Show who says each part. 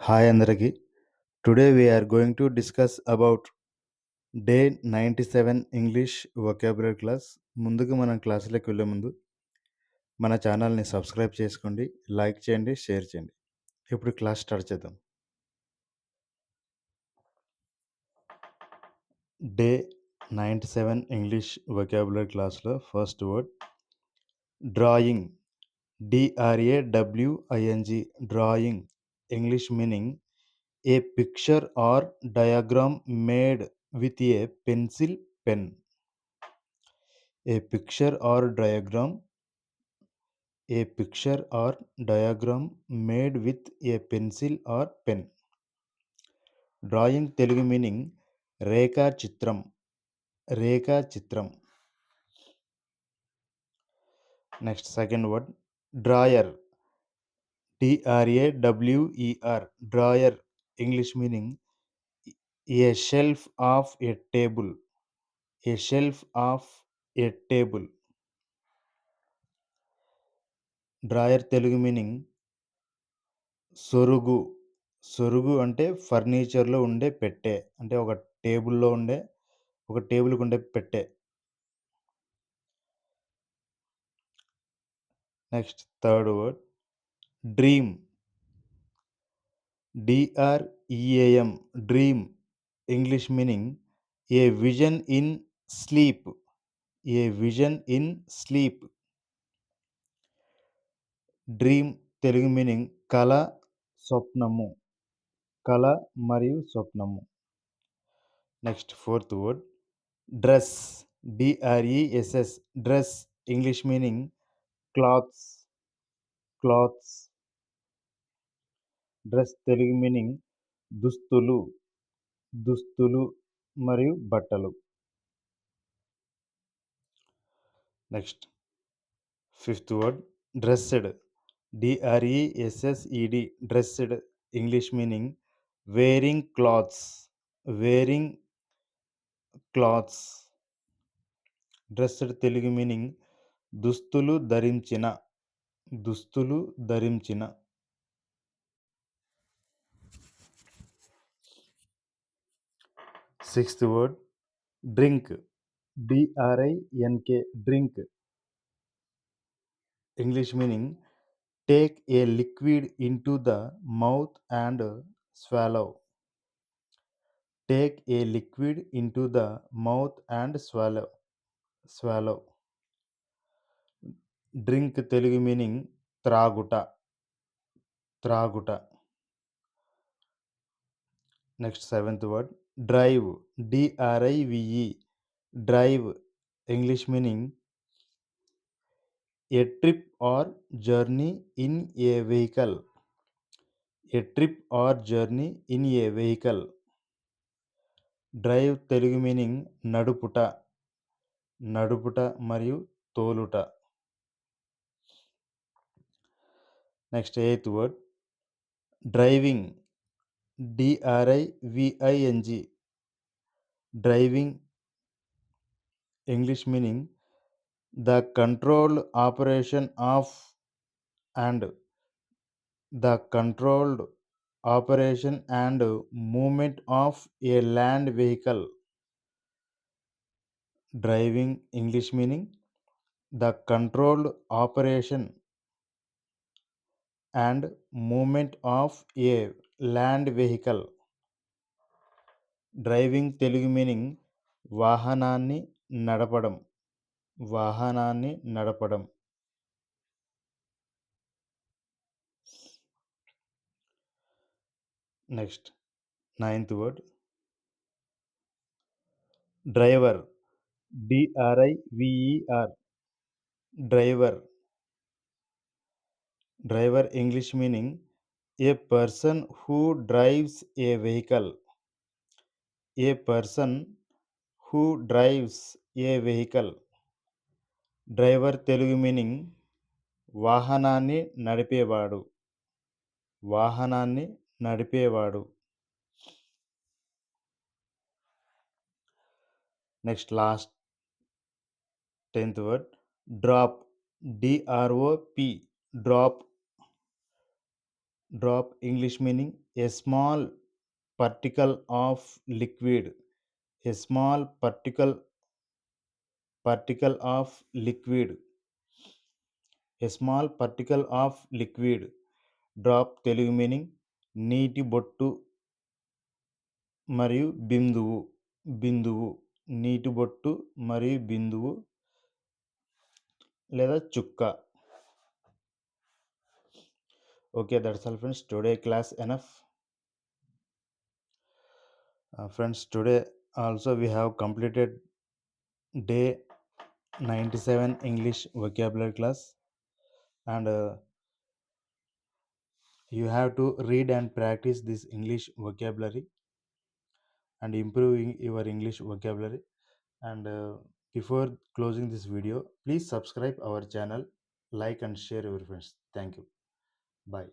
Speaker 1: Hi Andaraki. Today we are going to discuss about day 97 English vocabulary class. ముందుగా మనం క్లాసులోకి వెళ్ళే ముందు మన ఛానల్ని సబ్స్క్రైబ్ చేసుకోండి, లైక్ చేయండి, షేర్ చేయండి. ఇప్పుడు క్లాస్ స్టార్ట్ చేద్దాం. డే 97 ఇంగ్లీష్ వొకాబులరీ క్లాస్లో first word drawing. DRAWING. Drawing. English meaning A picture are diagram made with a pencil pen. A picture or diagram made with a pencil or pen. Drawing Telugu meaning రేఖా చిత్రం. Next second word drawer. DRAWER. Drawer. English meaning a shelf of a table. Drawer Telugu meaning సొరుగు. అంటే ఫర్నిచర్లో ఉండే పెట్టె, అంటే ఒక టేబుల్కి ఉండే పెట్టె. Next third word dream. DREAM. Dream. English meaning a vision in sleep. Dream Telugu meaning కల, స్వప్నము. మరియు స్వప్నము. Next fourth word dress. DRESS. Dress. English meaning clothes. Dress Telugu meaning దుస్తులు మరియు బట్టలు. Next fifth word dressed. DRESSED. Dressed. English meaning wearing clothes. Dressed Telugu meaning దుస్తులు ధరించిన. Sixth word drink. DRINK. Drink. English meaning take a liquid into the mouth and swallow. Drink Telugu meaning త్రాగుట. Next seventh word drive. DRIVE. Drive. English meaning a trip or journey in a vehicle. Drive Telugu meaning నడుపుట మరియు తోలుట. Next eighth word driving. DRIVING. Driving. English meaning the controlled operation and moment of a land vehicle. Driving. English meaning the controlled operation and moment of a land vehicle. Driving Telugu meaning వాహనాన్ని నడపడం. Next ninth word driver. DRIVER. Driver. English meaning a person who drives a vehicle. Driver Telugu meaning వాహనాన్ని నడిపేవాడు. Next last 10th word drop. DROP. Drop. Drop English meaning a small particle of liquid. A small particle of liquid. A small particle of liquid. Drop Telugu meaning నీటి బొట్టు మరియు బిందువు. బిందువు నీటి బొట్టు మరియు బిందువు లేదా చుక్క. Okay, that's all friends. Today class enough. Friends, today also we have completed day 97 English vocabulary class, and you have to read and practice this English vocabulary and improving your English vocabulary. And before closing this video, please subscribe our channel, like and share your friends. Thank you. Bye.